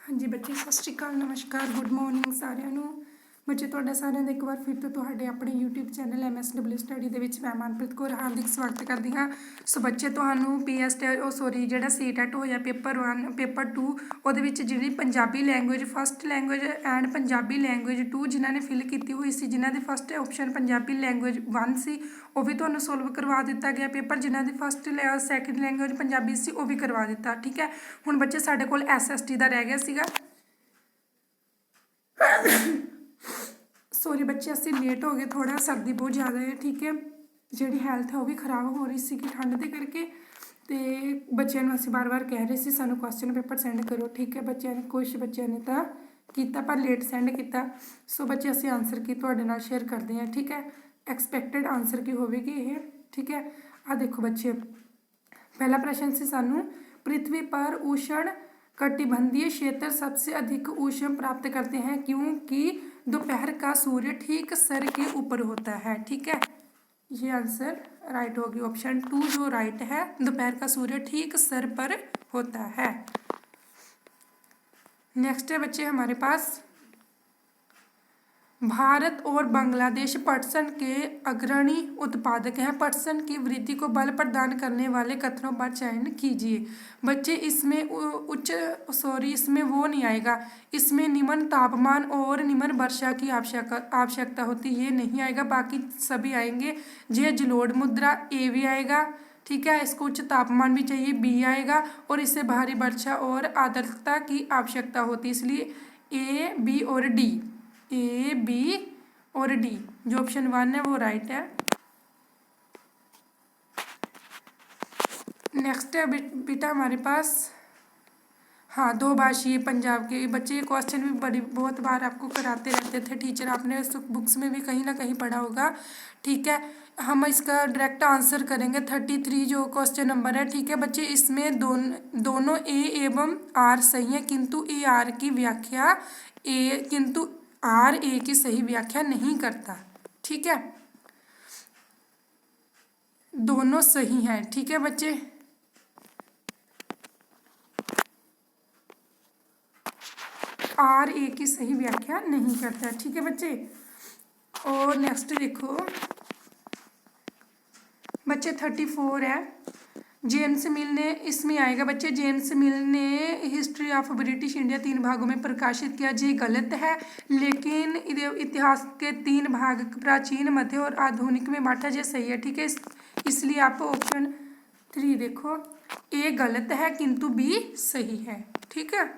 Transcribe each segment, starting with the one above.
हाँ जी बच्चे, सत श्री अकाल, नमस्कार, गुड मॉर्निंग साਰਿਆਂ ਨੂੰ। ਬੱਚੇ ਤੁਹਾਡਾ ਸਾਰਿਆਂ ਦਾ ਇੱਕ ਵਾਰ ਫਿਰ ਤੋਂ ਤੁਹਾਡੇ ਆਪਣੇ YouTube ਚੈਨਲ MSW ਸਟੱਡੀ ਦੇ ਵਿੱਚ ਮੈਂ ਮਨਪ੍ਰੀਤ ਕੌਰ ਹਾਰਦਿਕ ਸਵਾਗਤ ਕਰਦੀ ਹਾਂ। ਸੋ ਬੱਚੇ ਤੁਹਾਨੂੰ ਜਿਹੜਾ ਸੀਟੈਟ ਹੋਇਆ ਪੇਪਰ 1 ਪੇਪਰ 2 ਉਹਦੇ ਵਿੱਚ ਜਿਹੜੀ Punjabi language first language and Punjabi language 2 ਜਿਨ੍ਹਾਂ ਨੇ ਫਿਲ ਕੀਤੀ ਹੋਈ ਸੀ, ਜਿਨ੍ਹਾਂ ਦੀ ਫਸਟ ਆਪਸ਼ਨ ਪੰਜਾਬੀ ਲੈਂਗੁਏਜ 1 ਸੀ ਉਹ ਵੀ ਤੁਹਾਨੂੰ ਸੋਲਵ ਕਰਵਾ ਦਿੱਤਾ ਗਿਆ ਪੇਪਰ। ਜਿਨ੍ਹਾਂ ਦੀ ਸੈਕਿੰਡ ਲੈਂਗੁਏਜ ਪੰਜਾਬੀ ਸੀ ਉਹ ਵੀ ਕਰਵਾ ਦਿੱਤਾ। ਠੀਕ ਹੈ, ਹੁਣ ਬੱਚੇ ਸਾਡੇ ਕੋਲ SST ਦਾ ਰਹਿ ਗਿਆ ਸੀਗਾ। ਸੋਰੀ ਬੱਚੇ, ਅਸੀਂ ਲੇਟ ਹੋ ਗਏ ਥੋੜਾ, ਸਰਦੀ ਬਹੁਤ ਜ਼ਿਆਦਾ ਹੈ। ਠੀਕ ਹੈ, ਜਿਹੜੀ ਹੈਲਥ ਹੈ ਉਹ ਵੀ ਖਰਾਬ ਹੋ ਰਹੀ ਸੀ ਠੰਡ ਦੇ ਕਰਕੇ, ਤੇ ਬੱਚਿਆਂ ਨੂੰ ਅਸੀਂ ਬਾਰ-ਬਾਰ ਕਹਿ ਰਹੇ ਸੀ ਸਾਨੂੰ ਕੁਐਸਚਨ ਪੇਪਰ ਸੈਂਡ ਕਰੋ। ਠੀਕ ਹੈ, ਬੱਚਿਆਂ ਨੇ ਕੁਛ ਬੱਚਿਆਂ ਨੇ ਤਾਂ ਕੀਤਾ ਪਰ ਲੇਟ ਸੈਂਡ ਕੀਤਾ। ਸੋ ਬੱਚੇ ਅਸੀਂ ਆਨਸਰ ਕੀ ਤੁਹਾਡੇ ਨਾਲ ਸ਼ੇਅਰ ਕਰਦੇ ਹਾਂ। ਠੀਕ ਹੈ, ਐਕਸਪੈਕਟਡ ਆਨਸਰ ਕੀ ਹੋਵੇਗੀ ਇਹ। ਠੀਕ ਹੈ, ਆ ਦੇਖੋ ਬੱਚੇ, पहला प्रश्न से सानू पृथ्वी पर उष्ण कटिबंधीय क्षेत्र सबसे अधिक ऊष्मा प्राप्त करते हैं क्योंकि दोपहर का सूर्य ठीक सर के ऊपर होता है। ठीक है, ये आंसर राइट होगी, ऑप्शन 2 जो राइट है, दोपहर का सूर्य ठीक सर पर होता है। नेक्स्ट है बच्चे हमारे पास, भारत और बांग्लादेश पटसन के अग्रणी उत्पादक हैं। पटसन की वृद्धि को बल प्रदान करने वाले कथनों पर चयन कीजिए। बच्चे इसमें इसमें वो नहीं आएगा, इसमें निम्न तापमान और निम्न वर्षा की आवश्यकता होती है, ये नहीं आएगा। बाकी सभी आएंगे। जे जलोढ़ मुद्रा, ए भी आएगा। ठीक है, इसको उच्च तापमान भी चाहिए, बी आएगा। और इससे भारी वर्षा और आर्द्रता की आवश्यकता होती है, इसलिए ए, बी और डी, ए, बी और डी, जो ऑप्शन 1 है वो राइट है। नेक्स्ट है बेटा हमारे पास, हाँ, दो भाषीय पंजाब के बच्चे, ये क्वेश्चन भी बहुत बार आपको कराते रहते थे टीचर, आपने बुक्स में भी कहीं ना कहीं पढ़ा होगा। ठीक है, हम इसका डायरेक्ट आंसर करेंगे 33 जो क्वेश्चन नंबर है। ठीक है बच्चे, इसमें दोनों ए एवं आर सही है, किंतु ए आर की व्याख्या किंतु आर ए की सही व्याख्या नहीं करता। ठीक है, दोनों सही हैं। ठीक है बच्चे, आर ए की सही व्याख्या नहीं करता। ठीक है बच्चे, और नेक्स्ट देखो बच्चे 34 है, जेम्स मिल ने, इसमें आएगा बच्चे, जेम्स मिल ने हिस्ट्री ऑफ ब्रिटिश इंडिया 3 भागों में प्रकाशित किया। ये गलत है, लेकिन इतिहास के 3 भाग प्राचीन, मध्य और आधुनिक में बांटा, ये सही है। ठीक है, इसलिए आप ऑप्शन 3 देखो, ए गलत है किंतु बी सही है। ठीक है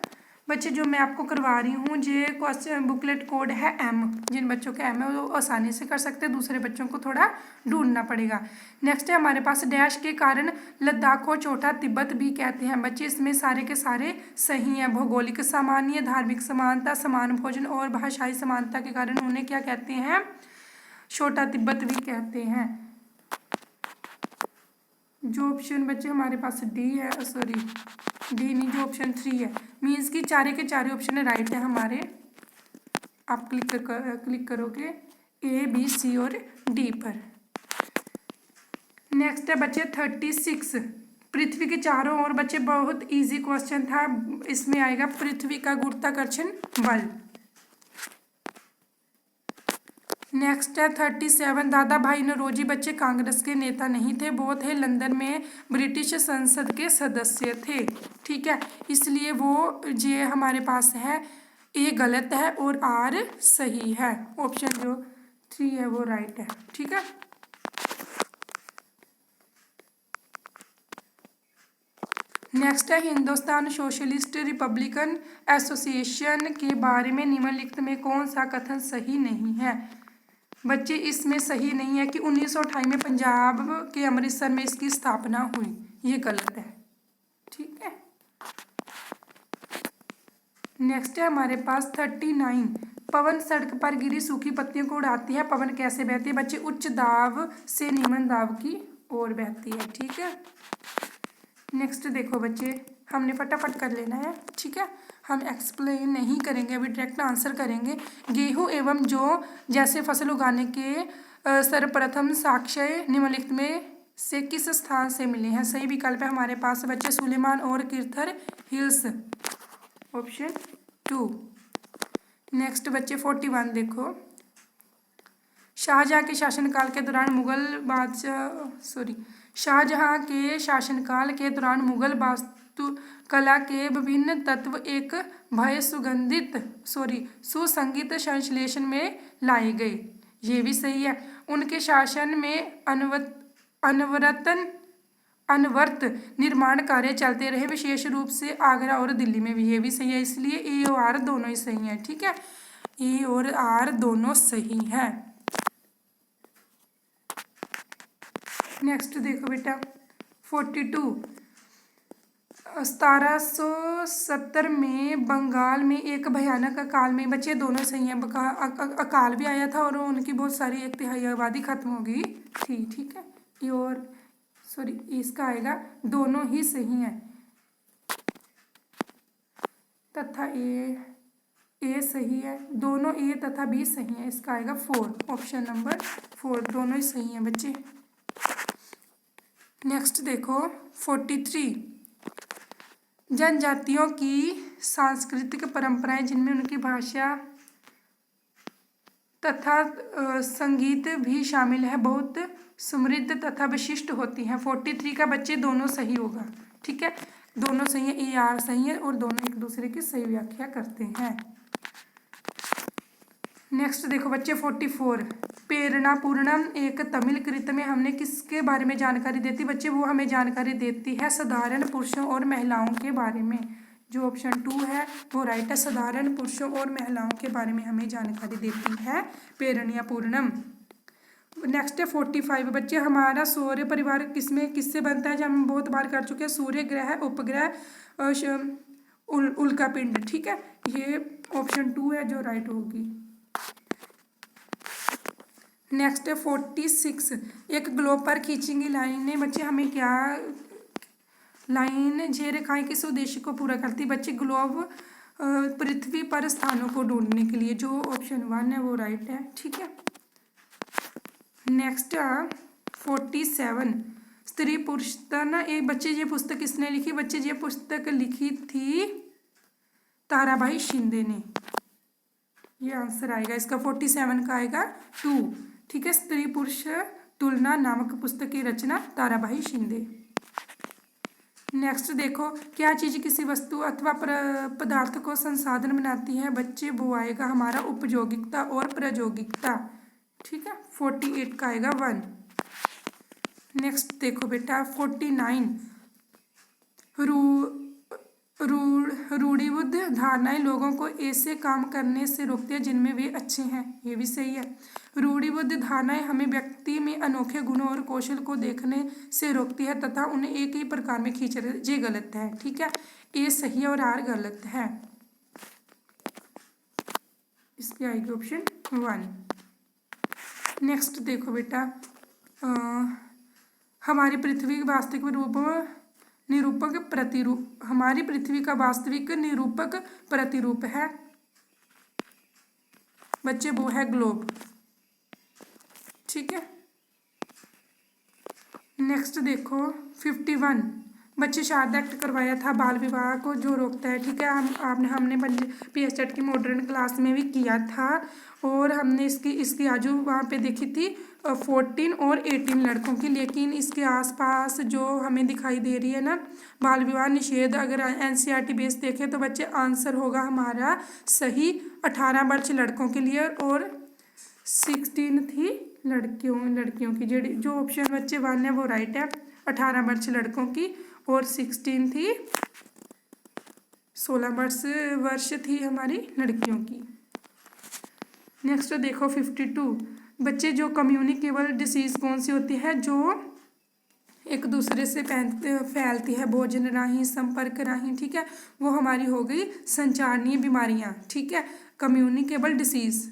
बच्चे, जो मैं आपको करवा रही हूँ ये क्वेश्चन बुकलेट कोड है M, जिन बच्चों का M है वो आसानी से कर सकते हैं, दूसरे बच्चों को थोड़ा ढूंढना पड़ेगा। नेक्स्ट है हमारे पास, डैश के कारण लद्दाख को चौथा तिब्बत भी कहते हैं। बच्चे इसमें सारे के सारे सही हैं। भौगोलिक सामान्य, धार्मिक समानता, समान भोजन और भाषाई समानता के कारण उन्हें क्या कहते हैं, छोटा तिब्बत भी कहते हैं। जो ऑप्शन बच्चे हमारे पास डी है, सॉरी डी नहीं, जो ऑप्शन 3 है, मीन्स की चारे के चारे ऑप्शन राइट है हमारे। आप क्लिक करोगे ए, बी, सी और डी पर। नेक्स्ट है बच्चे 36, पृथ्वी के चारों ओर, बच्चे बहुत इजी क्वेश्चन था, इसमें आएगा पृथ्वी का गुरुत्वाकर्षण बल। नेक्स्ट है 37, दादा भाई नौरोजी बच्चे कांग्रेस के नेता नहीं थे, वो थे लंदन में ब्रिटिश संसद के सदस्य थे। ठीक है, इसलिए वो ये हमारे पास है, ए गलत है और आर सही है, ऑप्शन जो 3 है वो राइट है। ठीक है, नेक्स्ट है हिंदुस्तान सोशलिस्ट रिपब्लिकन एसोसिएशन के बारे में निम्नलिखित में कौन सा कथन सही नहीं है। बच्चे इसमें सही नहीं है कि 1928 में पंजाब के अमृतसर में इसकी स्थापना हुई, ये गलत है। ठीक है, नेक्स्ट है हमारे पास 39, पवन सड़क पर गिरी सूखी पत्तियों को उड़ाती है, पवन कैसे बहती है। बच्चे उच्च दाब से निम्न दाब की ओर बहती है। ठीक है, नेक्स्ट देखो बच्चे, हमने फटाफट कर लेना है। ठीक है, हम एक्सप्लेन नहीं करेंगे, अभी डायरेक्ट आंसर करेंगे। गेहूं एवं जौ जैसे फसल उगाने के सर्वप्रथम साक्ष्य निम्नलिखित में से किस स्थान से मिले हैं। सही विकल्प है हमारे पास बच्चे सुलेमान और किर्थर हिल्स। ऑप्शन 2। नेक्स्ट बच्चे 41 देखो। शाहजहाँ के शासनकाल के दौरान शाहजहाँ के शासनकाल के दौरान मुगल वास्तुकला के विभिन्न तत्व एक भय सुसंगीत संश्लेषण में लाए गए। ये भी सही है। उनके शासन में अनवरत निर्माण कार्य चलते रहे, विशेष रूप से आगरा और दिल्ली में भी। ये भी सही है, इसलिए ए और आर दोनों ही सही हैं। ठीक है, ए और आर दोनों सही हैं। नेक्स्ट देखो बेटा 42। 1770 में बंगाल में एक भयानक अकाल में, बच्चे दोनों सही हैं, अकाल भी आया था और उनकी बहुत सारी 1/3 आबादी खत्म हो गई थी। ठीक है, ये और इसका आएगा, दोनों ही सही हैं तथा ए सही है, दोनों ए तथा बी सही है। इसका आएगा 4, ऑप्शन नंबर 4, दोनों ही सही हैं बच्चे। नेक्स्ट देखो 43। जनजातियों की सांस्कृतिक परंपराएं जिनमें उनकी भाषा तथा संगीत भी शामिल है बहुत समृद्ध तथा विशिष्ट होती हैं। 43 का बच्चे दोनों सही होगा। ठीक है, दोनों सही है, ए आर सही है और दोनों एक दूसरे की सही व्याख्या करते हैं। नेक्स्ट देखो बच्चे 44। प्रेरणा पूर्णम एक तमिल कृत में हमने किसके बारे में जानकारी देती बच्चे? वो हमें जानकारी देती है साधारण पुरुषों और महिलाओं के बारे में। जो ऑप्शन 2 है वो राइट है, साधारण पुरुषों और महिलाओं के बारे में हमें जानकारी देती है प्रेरणा पूर्णम। नेक्स्ट है 45 बच्चे। हमारा सौर परिवार किससे बनता है? जो हम बहुत बार कर चुके हैं, सूर्य ग्रह, उपग्रह, उल्का पिंड। ठीक है, ये ऑप्शन 2 है जो राइट होगी। नेक्स्ट है 46। एक ग्लोब पर खींची गई लाइनें बच्चे हमें क्या लाइन जे रेखाएं किस उद्देश्य को पूरा करती? बच्चे ग्लोब पृथ्वी पर स्थानों को ढूंढने के लिए। जो ऑप्शन 1 है वो राइट है। ठीक है, नेक्स्ट 47। स्त्री पुरुष ना एक बच्चे ये पुस्तक किसने लिखी? बच्चे ये पुस्तक लिखी थी ताराबाई शिंदे ने। ये आंसर आएगा इसका 47 का आएगा 2। ठीक है, स्त्री पुरुष तुलना नामक पुस्तक की रचना ताराबाई शिंदे। नेक्स्ट देखो, क्या चीज किसी वस्तु अथवा पदार्थ को संसाधन बनाती है? बच्चे वो आएगा हमारा उपयोगिता और प्रयोगिकता। ठीक है, 48 का आएगा 1। नेक्स्ट देखो बेटा 49। रूढ़िबद्ध धारणाएं लोगों को ऐसे काम करने से रोकती है जिनमें वे अच्छे हैं। ये भी सही है। रूढ़िबद्ध धारणाएं हमें व्यक्ति में अनोखे गुणों और कौशल को देखने से रोकती है तथा उन्हें एक ही प्रकार में खींच रहे। ये गलत है। ठीक है, ए सही है और आर गलत है। इसकी आएगी ऑप्शन 1। नेक्स्ट देखो बेटा, हमारी पृथ्वी वास्तविक निरूपक प्रतिरूप, हमारी पृथ्वी का वास्तविक निरूपक प्रतिरूप है बच्चे वो है ग्लोब। ठीक है, नेक्स्ट देखो 51। बच्चे शारदा एक्ट करवाया था बाल विवाह को जो रोकता है। ठीक है, हमने PSET की मॉडर्न क्लास में भी किया था और हमने इसकी आजू वहाँ पे देखी थी 14 और 18 लड़कों की। लेकिन इसके आसपास जो हमें दिखाई दे रही है ना बाल विवाह निषेध, अगर NCERT बेस देखें तो बच्चे आंसर होगा हमारा सही 18 वर्ष लड़कों के लिए और 16 थी लड़कियों की। जो ऑप्शन बच्चे 1 है वो राइट है, 18 वर्ष लड़कों की और 16 थी 16 वर्ष थी हमारी लड़कियों की। नेक्स्ट देखो 52। बच्चे जो कम्युनिकेबल डिसीज कौन सी होती है? जो एक दूसरे से फैलती है भोजन राही, संपर्क राही। ठीक है, वो हमारी हो गई संचारणीय बीमारियां। ठीक है, कम्युनिकेबल डिसीज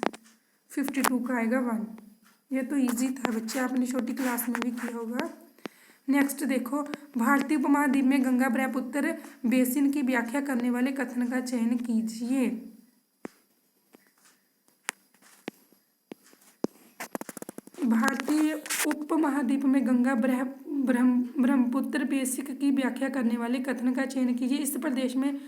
52 का आएगा 1। ये तो इजी था बच्चे, आपने छोटी क्लास में भी किया होगा। नेक्स्ट देखो, भारतीय उपमहाद्वीप में गंगा ब्रह्मपुत्र बेसिन की व्याख्या करने वाले कथन का चयन कीजिए। भारतीय उपमहाद्वीप में गंगा ब्रह्मपुत्र बेसिन की व्याख्या करने वाले कथन का चयन कीजिए। इस प्रदेश में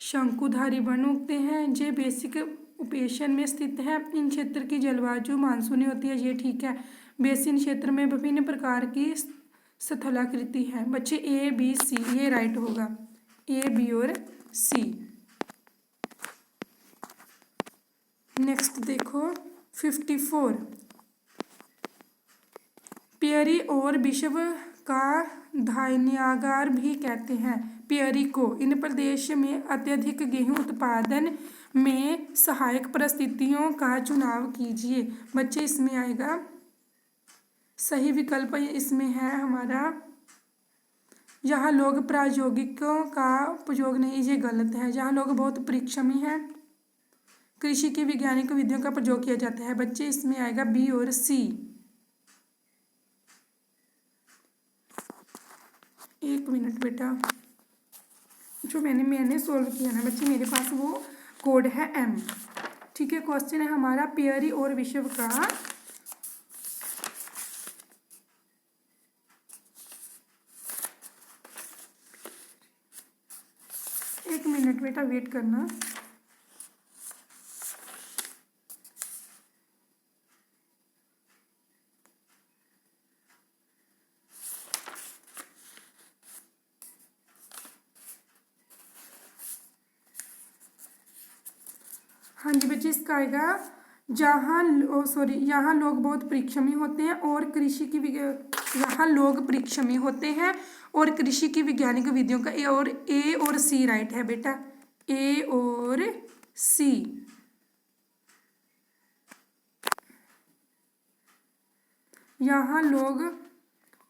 शंकुधारी वन उगते हैं। जे बेसिक उपेशन में स्थित है। इन क्षेत्र की जलवायु मानसूनी होती है, ये ठीक है। बेसिन क्षेत्र में विभिन्न प्रकार की स्थलाकृति है। बच्चे ए बी सी ये राइट होगा, ए बी और सी। नेक्स्ट देखो 54, पियरी और विश्व का धान्यागार भी कहते हैं पियरी को। इन प्रदेश में अत्यधिक गेहूं उत्पादन में सहायक परिस्थितियों का चुनाव कीजिए। बच्चे इसमें आएगा सही विकल्प इसमें है हमारा, यहाँ लोग प्रायोगिकों का उपयोग नहीं, ये गलत है। जहाँ लोग बहुत परिश्रमी हैं, कृषि की वैज्ञानिक विधियों का प्रयोग किया जाता है। बच्चे इसमें आएगा बी और सी। एक मिनट बेटा, जो मैंने सोल्व किया ना बच्चे, मेरे पास वो कोड है एम। ठीक है, क्वेश्चन है हमारा पियरी और विश्व का एक मिनट बेटा वेट करना। हाँ जी बच्चे, इसका आएगा यहाँ लोग बहुत परिश्रमी होते हैं और कृषि की यहाँ लोग परिश्रमी होते हैं और कृषि की वैज्ञानिक विधियों का ए और सी राइट है बेटा, ए और सी। यहाँ लोग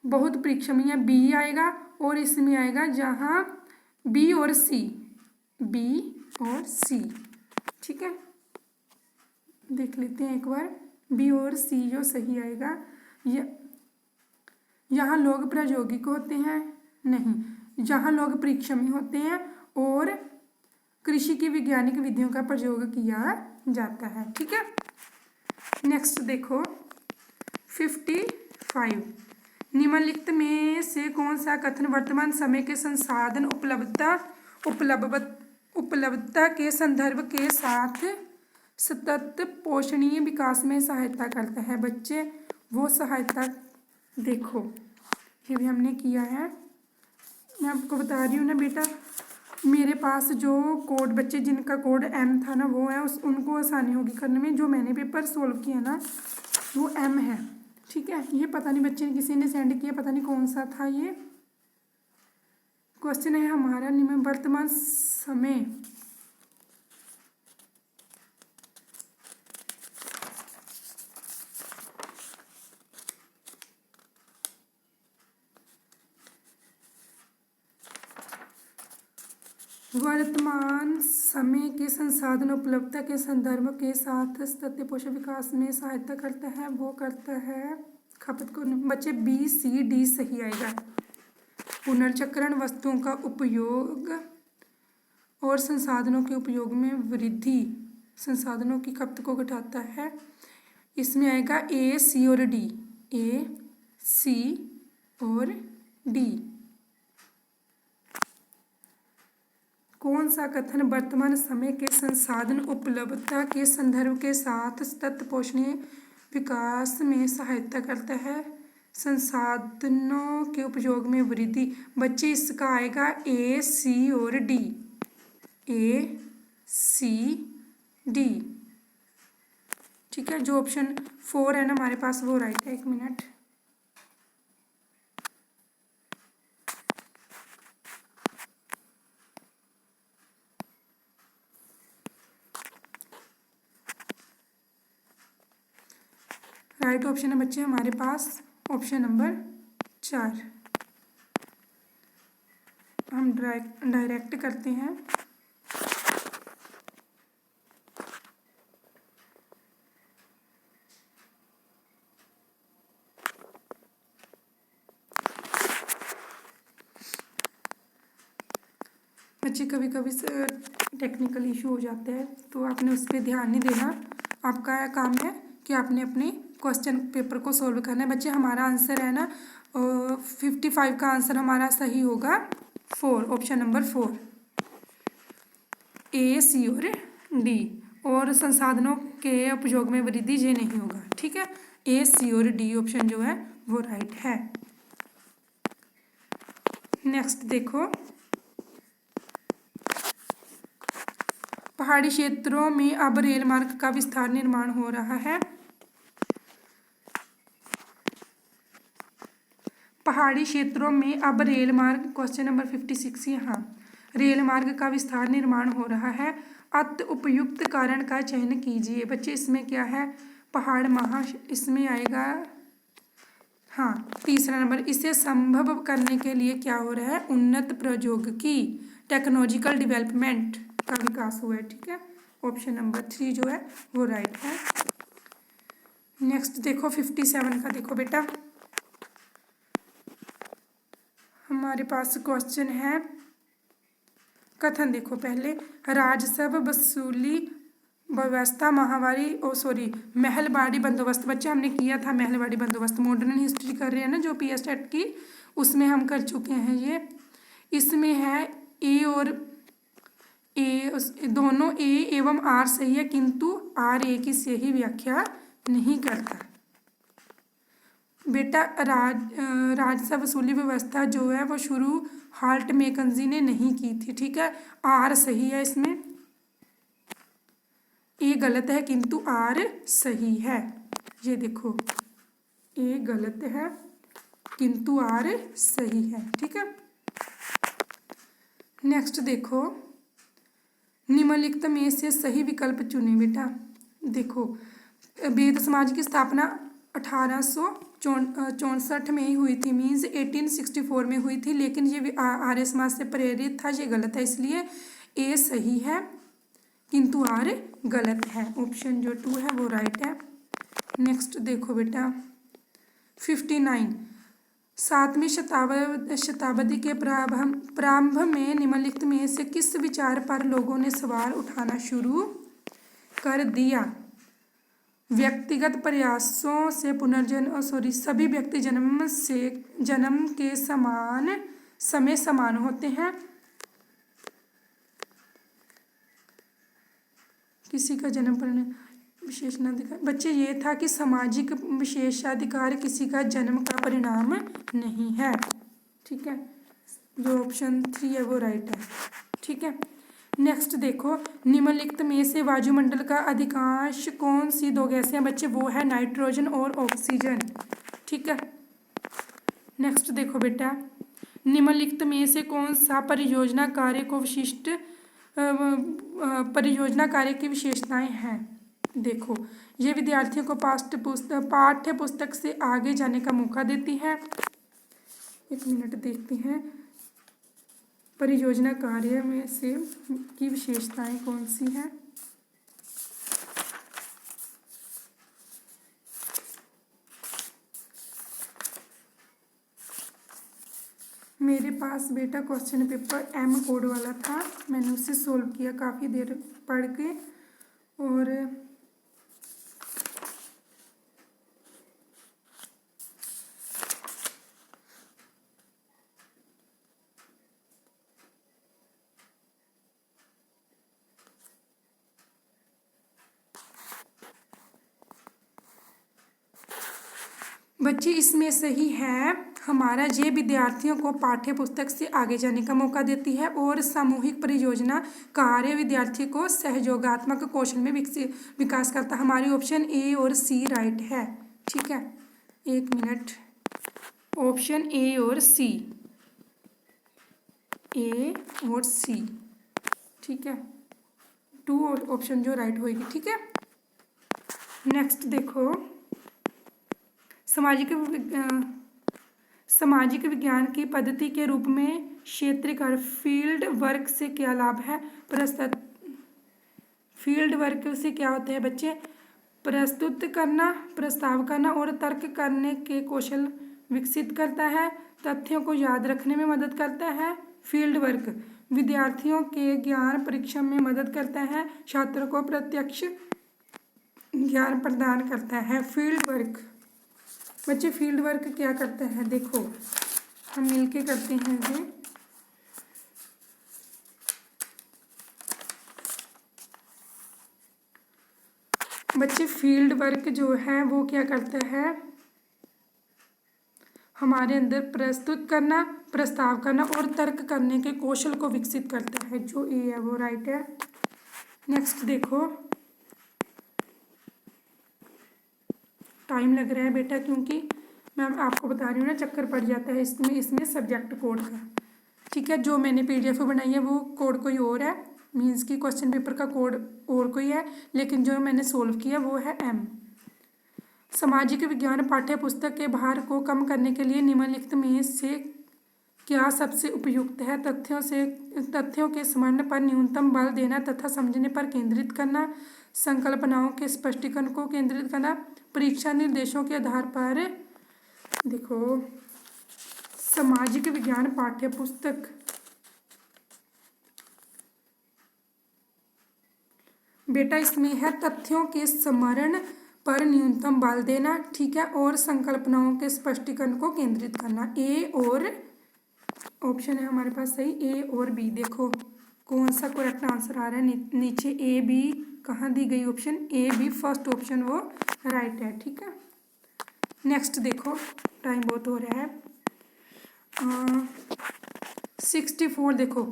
बहुत परिश्रमी है, बी आएगा। और इसमें आएगा जहाँ बी और सी, बी और सी। ठीक है, देख लेते हैं एक बार, बी और सी जो सही आएगा। यहाँ लोग प्रायोगिक होते हैं नहीं, जहाँ लोग परिश्रमी होते हैं और कृषि की वैज्ञानिक विधियों का प्रयोग किया जाता है। ठीक है, नेक्स्ट देखो 55, निम्नलिखित में से कौन सा कथन वर्तमान समय के संसाधन उपलब्धता के संदर्भ के साथ सतत पोषणीय विकास में सहायता करता है। बच्चे वो सहायता देखो, ये भी हमने किया है, मैं आपको बता रही हूँ ना बेटा। मेरे पास जो कोड बच्चे जिनका कोड एम था ना वो है, उनको आसानी होगी करने में। जो मैंने पेपर सोल्व किया ना वो एम है। ठीक है, ये पता नहीं बच्चे ने किसी ने सेंड किया, पता नहीं कौन सा था ये। क्वेश्चन है हमारा वर्तमान समय के संसाधन उपलब्धता के संदर्भ के साथ सतत पोषण विकास में सहायता करता है। वो करता है खपत को। बच्चे बी सी डी सही आएगा। पुनर्चक्रण वस्तुओं का उपयोग और संसाधनों के उपयोग में वृद्धि संसाधनों की खपत को घटाता है। इसमें आएगा ए सी और डी, ए सी और डी। कौन सा कथन वर्तमान समय के संसाधन उपलब्धता के संदर्भ के साथ सतत पोषणीय विकास में सहायता करता है? संसाधनों के उपयोग में वृद्धि। बच्चे इसका आएगा ए सी और डी, ए सी डी। ठीक है, जो ऑप्शन 4 है ना हमारे पास वो राइट है। एक मिनट, राइट ऑप्शन है बच्चे हमारे पास ऑप्शन नंबर 4। हम डायरेक्ट करते हैं। बच्चे कभी कभी टेक्निकल इशू हो जाता है तो आपने उस पर ध्यान नहीं देना। आपका काम है कि आपने अपने क्वेश्चन पेपर को सॉल्व करना है। बच्चे हमारा आंसर है ना 55 का आंसर हमारा सही होगा 4, ऑप्शन नंबर 4। ए, सी और डी। और संसाधनों के उपयोग में वृद्धि, ये नहीं होगा। ठीक है, ए, सी और डी ऑप्शन जो है वो राइट है। नेक्स्ट देखो, पहाड़ी क्षेत्रों में अब रेल मार्ग का विस्तार निर्माण हो रहा है। पहाड़ी क्षेत्रों में अब रेल मार्ग, क्वेश्चन नंबर 56 यहाँ, रेल मार्ग का विस्तार निर्माण हो रहा है। अत उपयुक्त कारण का चयन कीजिए। बच्चे इसमें क्या है, पहाड़ इसमें आएगा, हाँ, तीसरा नंबर, इसे संभव करने के लिए क्या हो रहा है, उन्नत प्रौद्योगिकी, टेक्नोलॉजिकल डेवलपमेंट का विकास हुआ है। ठीक है, ऑप्शन नंबर 3 जो है वो राइट है। नेक्स्ट देखो 57 का, देखो बेटा हमारे पास क्वेश्चन है, कथन देखो पहले, राजस्व वसूली व्यवस्था महलवाड़ी बंदोबस्त। बच्चे हमने किया था महलवाड़ी बंदोबस्त, मॉडर्न हिस्ट्री कर रहे हैं ना जो पीएस टेट की, उसमें हम कर चुके हैं ये। इसमें है ए और ए, दोनों ए एवं आर सही है, किंतु आर ए की सही व्याख्या नहीं करता। बेटा राजस्व वसूली व्यवस्था जो है वो शुरू हाल्ट मैकेंजी ने नहीं की थी। ठीक है, आर सही है इसमें, ए गलत है किंतु आर सही है। ये देखो, ए गलत है किंतु आर सही है। ठीक है, नेक्स्ट देखो, निम्नलिखित में से सही विकल्प चुने। बेटा देखो, वेद समाज की स्थापना 1864 में ही हुई थी, मीन्स 1864 में हुई थी, लेकिन ये आर्य समाज से प्रेरित था, ये गलत है, इसलिए ए सही है किंतु आर गलत है। ऑप्शन जो 2 है वो राइट है। नेक्स्ट देखो बेटा 59, 7वीं शताब्दी के प्रारंभ में निम्नलिखित में से किस विचार पर लोगों ने सवाल उठाना शुरू कर दिया। व्यक्तिगत प्रयासों से सभी व्यक्ति जन्म के समय समान होते हैं। किसी का जन्म पर विशेषाधिकार, बच्चे ये था कि सामाजिक विशेषाधिकार किसी का जन्म का परिणाम नहीं है। ठीक है, जो ऑप्शन 3 है वो राइट है। ठीक है, नेक्स्ट देखो, निम्नलिखित में से वायुमंडल का अधिकांश कौन सी दो गैसें हैं। बच्चे वो है नाइट्रोजन और ऑक्सीजन। ठीक है, नेक्स्ट देखो बेटा, निम्नलिखित में से कौन सा परियोजना कार्य की विशेषताएं हैं। देखो, ये विद्यार्थियों को पाठ्य पुस्तक से आगे जाने का मौका देती है। एक मिनट देखते हैं, परियोजना कार्य में से की विशेषताएं कौन सी हैं। मेरे पास बेटा क्वेश्चन पेपर एम कोड वाला था, मैंने उससे सोल्व किया काफ़ी देर पढ़ के, और बच्चे इसमें सही है हमारा, ये विद्यार्थियों को पाठ्य पुस्तक से आगे जाने का मौका देती है, और सामूहिक परियोजना कार्य विद्यार्थी को सहयोगात्मक कौशल में विकास करता है। हमारी ऑप्शन ए और सी राइट है। ठीक है, एक मिनट, ऑप्शन ए और सी, ए और सी। ठीक है, 2 ऑप्शन जो राइट होगी। ठीक है, नेक्स्ट देखो, सामाजिक विज्ञान की पद्धति के रूप में क्षेत्रीय कार्य फील्ड वर्क से क्या लाभ है। फील्ड वर्क से क्या होता है बच्चे, प्रस्तुत करना, प्रस्ताव करना और तर्क करने के कौशल विकसित करता है, तथ्यों को याद रखने में मदद करता है। फील्ड वर्क विद्यार्थियों के ज्ञान परीक्षण में मदद करता है, छात्रों को प्रत्यक्ष ज्ञान प्रदान करता है। फील्ड वर्क बच्चे, फील्ड वर्क क्या करता है, देखो हम मिलके करते हैं ये। बच्चे फील्ड वर्क जो है वो क्या करता है, हमारे अंदर प्रस्तुत करना, प्रस्ताव करना और तर्क करने के कौशल को विकसित करता है। जो ए है वो राइट है। नेक्स्ट देखो, टाइम लग रहा है बेटा क्योंकि मैं आपको बता रही हूँ ना, चक्कर पड़ जाता है इसमें सब्जेक्ट कोड का। ठीक है, जो मैंने पीडीएफ बनाई है वो कोड कोई और है, मीन्स कि क्वेश्चन पेपर का कोड और कोई है, लेकिन जो मैंने सोल्व किया वो है एम। सामाजिक विज्ञान पाठ्य पुस्तक के भार को कम करने के लिए निम्नलिखित में से क्या सबसे उपयुक्त है? तथ्यों के स्मरण पर न्यूनतम बल देना तथा समझने पर केंद्रित करना, संकल्पनाओं के स्पष्टीकरण को केंद्रित करना, परीक्षा निर्देशों के आधार पर। देखो, सामाजिक विज्ञान पाठ्य पुस्तक बेटा इसमें है तथ्यों के स्मरण पर न्यूनतम बल देना, ठीक है, और संकल्पनाओं के स्पष्टीकरण को केंद्रित करना। ए और ऑप्शन है हमारे पास सही, ए और बी। देखो कौन सा करेक्ट आंसर आ रहा है, नीचे ए बी कहाँ दी गई option, A B first option वो राइट है। ठीक है, नेक्स्ट देखो, टाइम बहुत हो रहा है। 64 देखो,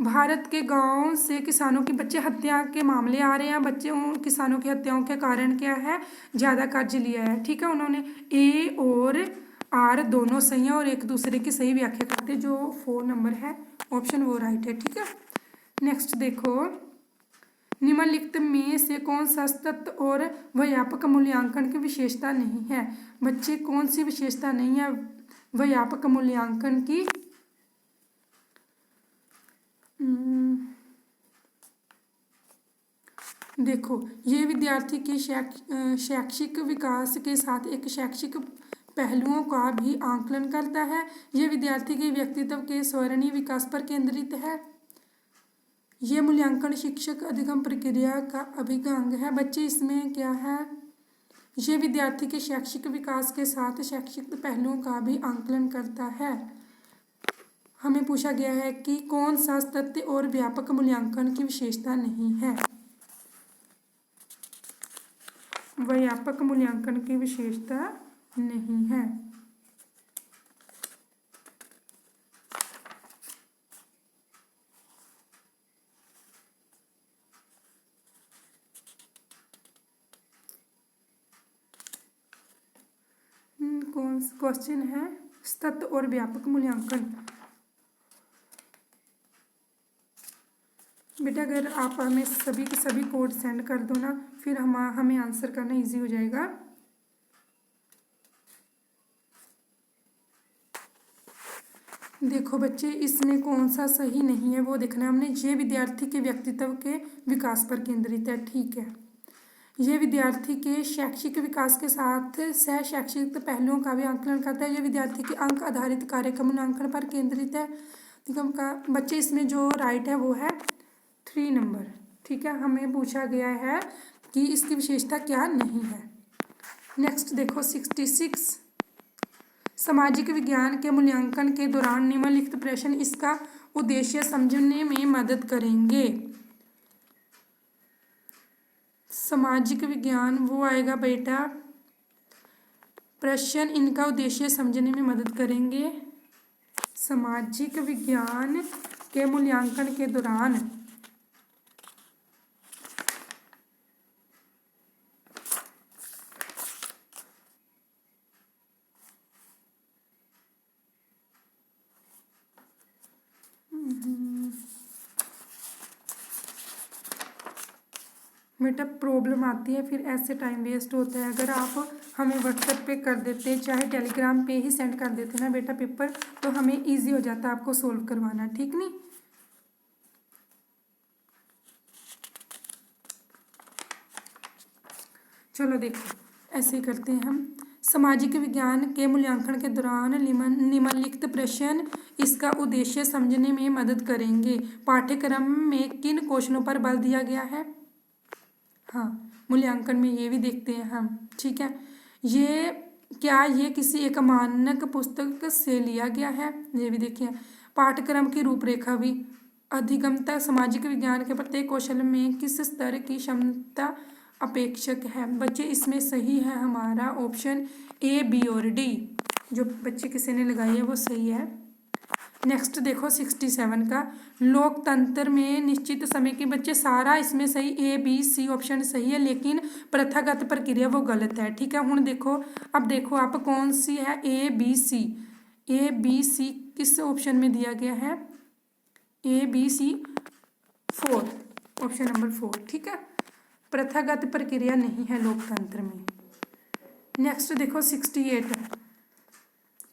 भारत के गांव से किसानों की बच्चे हत्या के मामले आ रहे हैं। बच्चों किसानों की हत्याओं के कारण क्या है, ज़्यादा कर्ज लिया है। ठीक है, उन्होंने ए और आर दोनों सही है और एक दूसरे की सही व्याख्या करते हैं। जो 4 नंबर है ऑप्शन वो राइट है। ठीक है, नेक्स्ट देखो, निम्नलिखित में से कौन सा सतत और व्यापक मूल्यांकन की विशेषता नहीं है? बच्चे कौन सी विशेषता नहीं है व्यापक मूल्यांकन की? देखो, ये विद्यार्थी के शैक्षिक विकास के साथ एक शैक्षिक पहलुओं का भी आकलन करता है। ये विद्यार्थी के व्यक्तित्व के स्वर्णीय विकास पर केंद्रित है। ये मूल्यांकन शिक्षक अधिगम प्रक्रिया का अभिन्न अंग है। बच्चे इसमें क्या है, ये विद्यार्थी के शैक्षिक विकास के साथ शैक्षिक पहलुओं का भी आकलन करता है। हमें पूछा गया है कि कौन सा तथ्य और व्यापक मूल्यांकन की विशेषता नहीं है? व्यापक मूल्यांकन की विशेषता नहीं है। कौन सा क्वेश्चन है, सतत और व्यापक मूल्यांकन। बेटा अगर आप हमें सभी के सभी कोड सेंड कर दो ना, फिर हमें आंसर करना इजी हो जाएगा। देखो बच्चे, इसमें कौन सा सही नहीं है वो देखना है हमने। ये विद्यार्थी के व्यक्तित्व के विकास पर केंद्रित है। ठीक है, ये विद्यार्थी के शैक्षिक विकास के साथ सह शैक्षिक पहलुओं का भी आकलन करता है। ये विद्यार्थी के अंक आधारित कार्यक्रम मूल्यांकन पर केंद्रित है। निगम का बच्चे इसमें जो राइट है वो है 3 नंबर। ठीक है, हमें पूछा गया है कि इसकी विशेषता क्या नहीं है। नेक्स्ट देखो 66, सामाजिक विज्ञान के मूल्यांकन के दौरान निम्नलिखित प्रश्न इसका उद्देश्य समझने में मदद करेंगे। सामाजिक विज्ञान वो आएगा बेटा, प्रश्न इनका उद्देश्य समझने में मदद करेंगे। सामाजिक विज्ञान के मूल्यांकन के दौरान बेटा प्रॉब्लम आती है, फिर ऐसे टाइम वेस्ट होता है। अगर आप हमें व्हाट्सएप पे कर देते, चाहे टेलीग्राम पे ही सेंड कर देते ना बेटा पेपर, तो हमें इजी हो जाता आपको सोल्व करवाना। ठीक नहीं, चलो देखो ऐसे ही करते हैं हम। सामाजिक विज्ञान के मूल्यांकन के दौरान निम्नलिखित प्रश्न इसका उद्देश्य समझने में मदद करेंगे। पाठ्यक्रम में किन कौशलों पर बल दिया गया है? हाँ, मूल्यांकन में ये भी देखते हैं हम। ठीक है, ये किसी एक मानक पुस्तक से लिया गया है, ये भी देखिए। पाठ्यक्रम की रूपरेखा भी, अधिगमता सामाजिक विज्ञान के प्रत्येक कौशल में किस स्तर की क्षमता अपेक्षक है। बच्चे इसमें सही है हमारा ऑप्शन ए, बी और डी। जो बच्चे किसी ने लगाई है वो सही है। नेक्स्ट देखो 67 का, लोकतंत्र में निश्चित समय के बच्चे सारा इसमें सही, ए बी सी ऑप्शन सही है, लेकिन प्रथागत प्रक्रिया वो गलत है। ठीक है, हुण देखो, अब देखो आप कौन सी है, A B C. A B सी किस ऑप्शन में दिया गया है, A B C 4, option number 4। ठीक है, प्रथागत प्रक्रिया नहीं है लोकतंत्र में। नेक्स्ट देखो 68,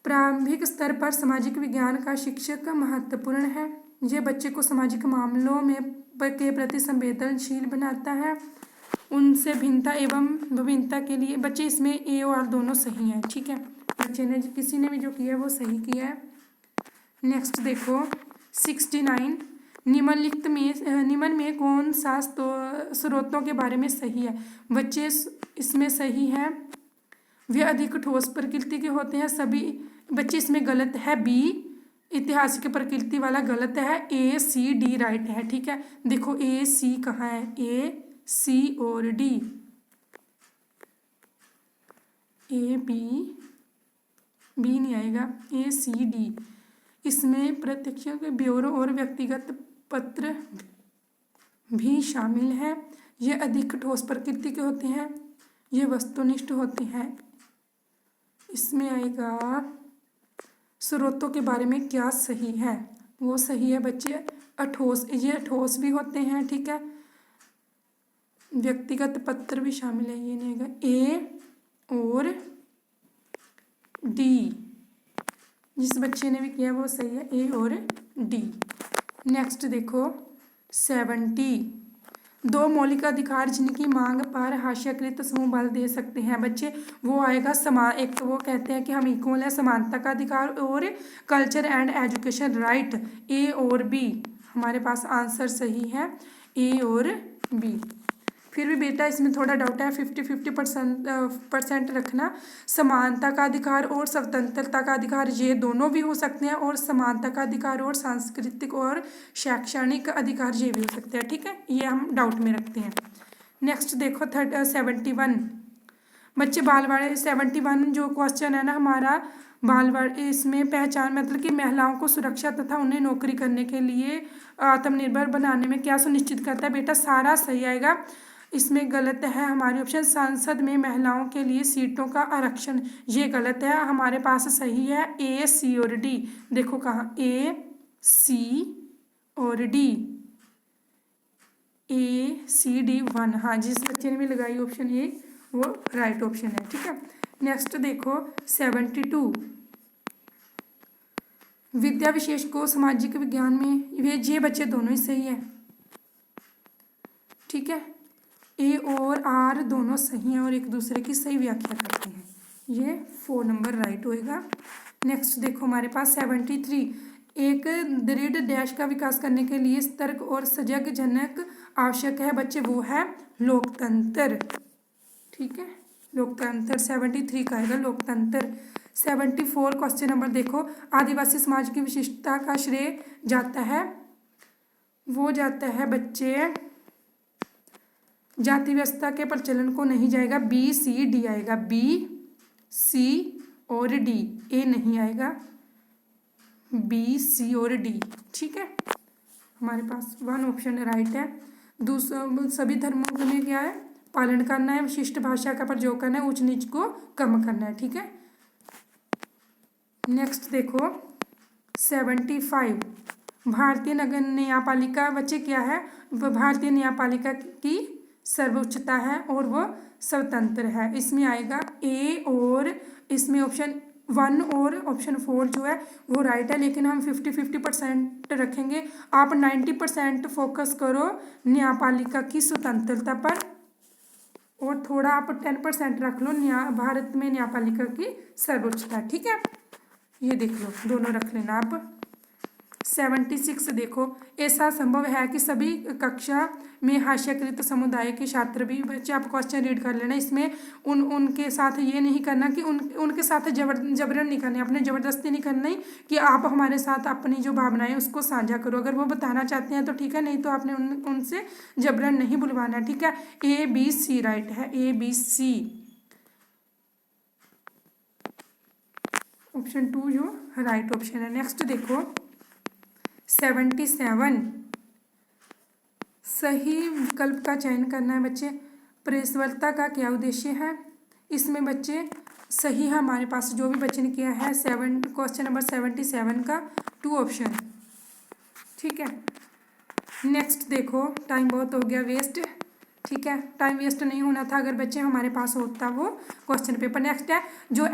प्रारंभिक स्तर पर सामाजिक विज्ञान का शिक्षक महत्वपूर्ण है। यह बच्चे को सामाजिक मामलों में के प्रति संवेदनशील बनाता है, उनसे भिन्नता एवं विभिन्नता के लिए। बच्चे इसमें ए और आर दोनों सही हैं। ठीक है, बच्चे ने किसी ने भी जो किया है वो सही किया है। नेक्स्ट देखो 69, निम्न में कौन सा स्रोतों के बारे में सही है। बच्चे इसमें सही है, वे अधिक ठोस प्रकृति के होते हैं। सभी बच्चे इसमें गलत है, बी ऐतिहासिक प्रकृति वाला गलत है, ए सी डी राइट है। ठीक है, देखो ए सी कहाँ है, ए सी और डी, ए बी नहीं आएगा, ए सी डी। इसमें प्रत्यक्ष ब्यूरो और व्यक्तिगत पत्र भी शामिल है। ये अधिक ठोस प्रकृति के होते हैं, ये वस्तुनिष्ठ होते हैं। इसमें आएगा स्रोतों के बारे में क्या सही है, वो सही है बच्चे, अठोस, ये ठोस भी होते हैं। ठीक है, व्यक्तिगत पत्र भी शामिल है, ये नहीं आएगा, ए और डी। जिस बच्चे ने भी किया वो सही है, ए और डी। नेक्स्ट देखो 70, दो मौलिक अधिकार जिनकी मांग पर हास्यकृत समूह बल दे सकते हैं। बच्चे वो आएगा समान, एक तो वो कहते हैं कि हम इक्वल है, समानता का अधिकार और कल्चर एंड एजुकेशन राइट, ए और बी। हमारे पास आंसर सही है, ए और बी। फिर भी बेटा इसमें थोड़ा डाउट है, 50-50% रखना। समानता का अधिकार और स्वतंत्रता का अधिकार ये दोनों भी हो सकते हैं, और समानता का अधिकार और सांस्कृतिक और शैक्षणिक अधिकार ये भी हो सकते हैं। ठीक है, ये हम डाउट में रखते हैं। नेक्स्ट देखो 71, बच्चे बालवाड़ी 71 जो क्वेश्चन है ना हमारा, बालवाड़ी इसमें पहचान मतलब कि महिलाओं को सुरक्षा तथा उन्हें नौकरी करने के लिए आत्मनिर्भर बनाने में क्या सुनिश्चित करता है। बेटा सारा सही आएगा, इसमें गलत है हमारी ऑप्शन संसद में महिलाओं के लिए सीटों का आरक्षण, ये गलत है। हमारे पास सही है ए सी और डी। देखो कहाँ, ए सी और डी, ए सी डी 1। हाँ, जिस बच्चे ने भी लगाई ऑप्शन ए वो राइट ऑप्शन है। ठीक है, नेक्स्ट देखो 72, विद्या विशेष को सामाजिक विज्ञान में ये बच्चे दोनों ही सही है। ठीक है, ए और आर दोनों सही हैं और एक दूसरे की सही व्याख्या करते हैं, ये 4 नंबर राइट होएगा। नेक्स्ट देखो हमारे पास 73, एक दृढ़ डैश का विकास करने के लिए तर्क और सजगजनक आवश्यक है। बच्चे वो है लोकतंत्र। ठीक है, लोकतंत्र 73 का आएगा लोकतंत्र। 74 क्वेश्चन नंबर देखो, आदिवासी समाज की विशिष्टता का श्रेय जाता है, वो जाता है बच्चे जाति व्यवस्था के प्रचलन को नहीं जाएगा, बी सी डी आएगा, बी सी और डी, ए नहीं आएगा, बी सी और डी। ठीक है, हमारे पास 1 ऑप्शन राइट है। दूसरा सभी धर्मों में क्या है, पालन करना है, विशिष्ट भाषा का प्रयोग करना है, ऊंच नीच को कम करना है। ठीक है, नेक्स्ट देखो 75, भारतीय नगर न्यायपालिका बच्चे क्या है, भारतीय न्यायपालिका की सर्वोच्चता है और वो स्वतंत्र है। इसमें आएगा ए और इसमें ऑप्शन 1 और ऑप्शन 4 जो है वो राइट है, लेकिन हम 50-50% रखेंगे। आप 90% फोकस करो न्यायपालिका की स्वतंत्रता पर और थोड़ा आप 10% रख लो भारत में न्यायपालिका की सर्वोच्चता। ठीक है, ये देख लो, दोनों रख लेना आप। 76 देखो, ऐसा संभव है कि सभी कक्षा में हास्यकृत समुदाय के छात्र भी, बच्चे आप क्वेश्चन रीड कर लेना, इसमें उनके साथ ये नहीं करना कि उनके साथ जबरन नहीं करनी, आपने ज़बरदस्ती नहीं करनी कि आप हमारे साथ अपनी जो भावनाएं उसको साझा करो। अगर वो बताना चाहते हैं तो ठीक है, नहीं तो आपने उनसे जबरन नहीं बुलवाना, ठीक है। ABC राइट है, ABC ऑप्शन 2 जो राइट ऑप्शन है। नेक्स्ट देखो 77, सही विकल्प का चयन करना है बच्चे। प्रेसवलता का क्या उद्देश्य है? इसमें बच्चे सही है हमारे पास जो भी बच्चे ने किया है क्वेश्चन नंबर 77 का 2 ऑप्शन, ठीक है। नेक्स्ट देखो, टाइम बहुत हो गया वेस्ट, ठीक है, टाइम वेस्ट नहीं होना था अगर बच्चे हमारे पास होता वो क्वेश्चन पेपर। नेक्स्ट है जो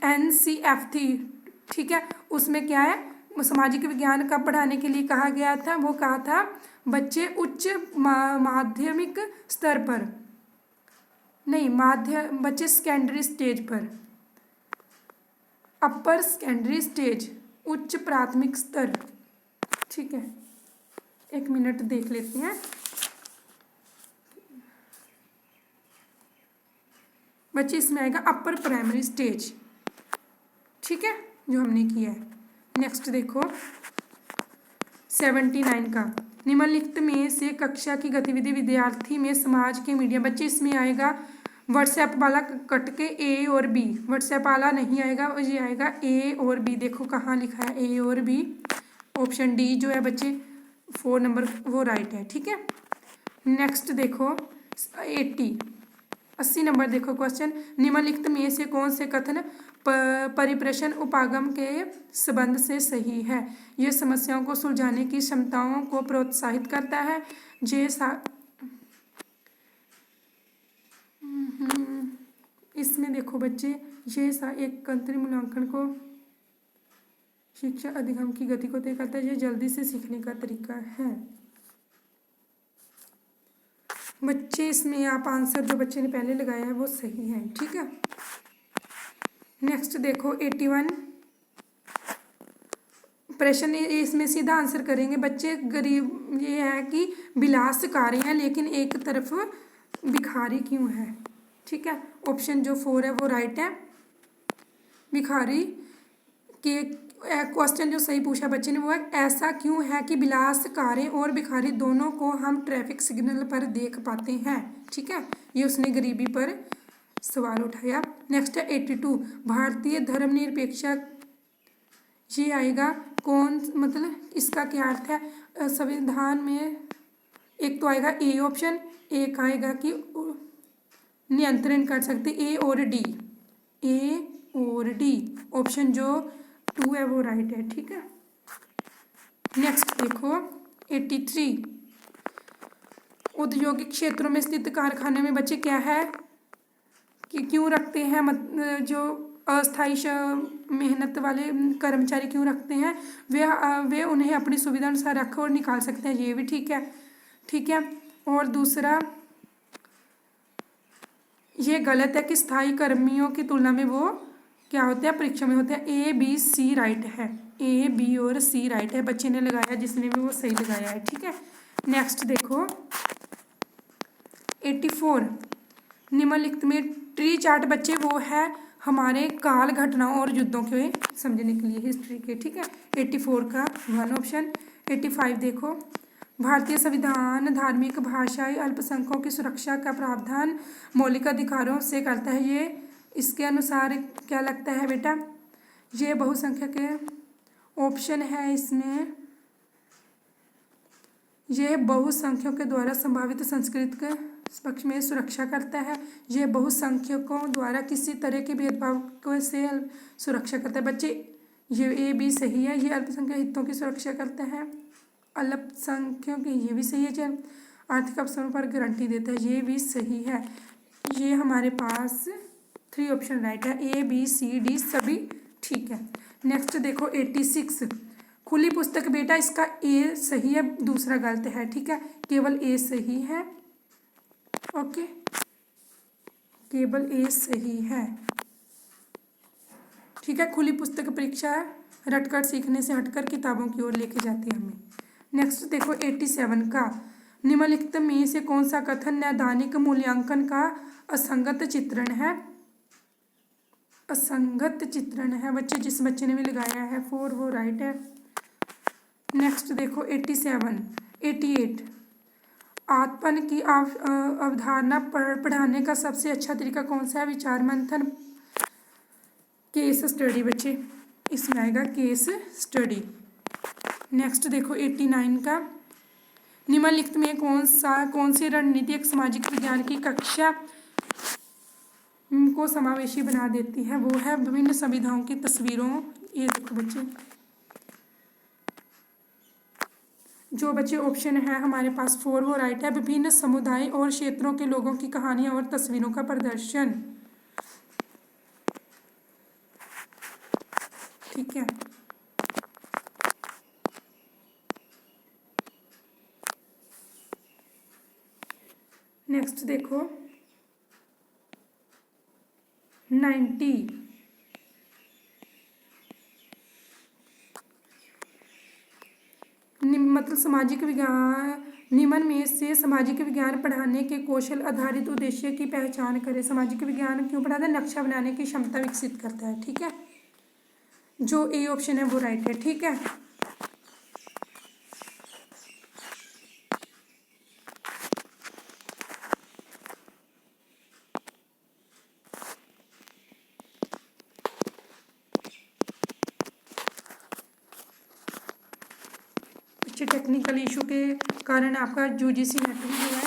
NCF थी, ठीक है, उसमें क्या है, सामाजिक विज्ञान का पढ़ाने के लिए कहा गया था, वो कहा था बच्चे उच्च माध्यमिक स्तर पर नहीं, बच्चे सेकेंडरी स्टेज पर, अपर सेकेंडरी स्टेज, उच्च प्राथमिक स्तर, ठीक है। 1 मिनट देख लेते हैं बच्चे, इसमें आएगा अपर प्राइमरी स्टेज, ठीक है, जो हमने किया है। नेक्स्ट देखो 79 का, निम्नलिखित में से कक्षा की गतिविधि विद्यार्थी में समाज के मीडिया, बच्चे इसमें आएगा व्हाट्सएप वाला कट के A और B, व्हाट्सएप वाला नहीं आएगा, ये आएगा A और B। देखो कहाँ लिखा है A और B, ऑप्शन D जो है बच्चे 4 नंबर वो राइट है, ठीक है। नेक्स्ट देखो 80 नंबर देखो क्वेश्चन, निम्नलिखित में से कौन से कथन परिप्रश्न उपागम के संबंध से सही है? यह समस्याओं को सुलझाने की क्षमताओं को प्रोत्साहित करता है। इसमें देखो बच्चे, ये एक कंत्री मूल्यांकन को शिक्षा अधिगम की गति को तय करता है, ये जल्दी से सीखने का तरीका है। बच्चे इसमें आप आंसर जो बच्चे ने पहले लगाया है वो सही है, ठीक है। नेक्स्ट देखो 81 प्रश्न, इसमें सीधा आंसर करेंगे बच्चे। गरीब ये है कि विलासकारी है लेकिन एक तरफ भिखारी क्यों है, ठीक है, ऑप्शन जो 4 है वो राइट है। भिखारी के क्वेश्चन जो सही पूछा बच्चे ने वो है, ऐसा क्यों है कि विलासकारी और भिखारी दोनों को हम ट्रैफिक सिग्नल पर देख पाते हैं, ठीक है, ये उसने गरीबी पर सवाल उठाया। नेक्स्ट है 82, भारतीय धर्मनिरपेक्षा, ये आएगा कौन, मतलब इसका क्या अर्थ है? संविधान में एक तो आएगा A ऑप्शन, एक आएगा कि नियंत्रण कर सकते A और D, A और D, ऑप्शन जो 2 है वो राइट है, ठीक है। नेक्स्ट देखो 83, औद्योगिक क्षेत्रों में स्थित कारखाने में बच्चे क्या है कि क्यों रखते हैं, जो अस्थायी मेहनत वाले कर्मचारी क्यों रखते हैं? वे उन्हें अपनी सुविधा अनुसार रख और निकाल सकते हैं, ये भी ठीक है, ठीक है। और दूसरा ये गलत है कि स्थायी कर्मियों की तुलना में वो क्या होते हैं, परीक्षा में होते हैं। ABC राइट है, A, B और C राइट है, बच्चे ने लगाया जिसने भी वो सही लगाया है, ठीक है। नेक्स्ट देखो 84, निम्नलिखित में ट्री चार्ट बच्चे वो है हमारे काल घटनाओं और युद्धों के समझने के लिए, हिस्ट्री के, ठीक है, 84 का 1 ऑप्शन। 85 देखो, भारतीय संविधान धार्मिक भाषाई अल्पसंख्यकों की सुरक्षा का प्रावधान मौलिक अधिकारों से करता है, ये इसके अनुसार क्या लगता है बेटा? ये बहुसंख्यक ऑप्शन है, इसमें यह बहुसंख्यकों के द्वारा संभावित संस्कृत के पक्ष में सुरक्षा करता है। यह बहुसंख्यकों द्वारा किसी तरह के भेदभाव को से सुरक्षा करता है। बच्चे ये A भी सही है, ये अल्पसंख्यक हितों की सुरक्षा करता है। अल्पसंख्यकों की ये भी सही है, जो आर्थिक अवसरों पर गारंटी देता है, ये भी सही है। ये हमारे पास 3 ऑप्शन राइट है, A, B, C, D सभी ठीक है। नेक्स्ट देखो 86, खुली पुस्तक बेटा इसका A सही है, दूसरा गलत है, ठीक है, केवल A सही है, ओके, केवल A सही है, ठीक है। खुली पुस्तक परीक्षा रटकर सीखने से हटकर किताबों की ओर लेके जाती है हमें। नेक्स्ट देखो 87 का, निम्नलिखित में से कौन सा कथन नैदानिक मूल्यांकन का असंगत चित्रण है? असंगत चित्रण है बच्चे, जिस बच्चे ने भी लगाया है 4 वो राइट है। नेक्स्ट देखो 88 आत्मन की अवधारणा पढ़ाने का सबसे अच्छा तरीका कौन सा है? विचार मंथन, केस स्टडी बच्चे, इसमें आएगा केस स्टडी। नेक्स्ट देखो 89 का, निम्नलिखित में कौन सी रणनीति एक सामाजिक विज्ञान की कक्षा को समावेशी बना देती है? वो है विभिन्न संविधाओं की तस्वीरों। ये देखो बच्चे, जो बच्चे ऑप्शन है हमारे पास 4 वो राइट है। विभिन्न समुदाय और क्षेत्रों के लोगों की कहानियां और तस्वीरों का प्रदर्शन, ठीक है। नेक्स्ट देखो 90, मतलब सामाजिक विज्ञान, निम्न में से सामाजिक विज्ञान पढ़ाने के कौशल आधारित उद्देश्य की पहचान करें। सामाजिक विज्ञान क्यों पढ़ाता है? नक्शा बनाने की क्षमता विकसित करता है, ठीक है। जो ए ऑप्शन है वो राइट है, ठीक है। टेक्निकल इशू के कारण आपका यूजीसी नेट भी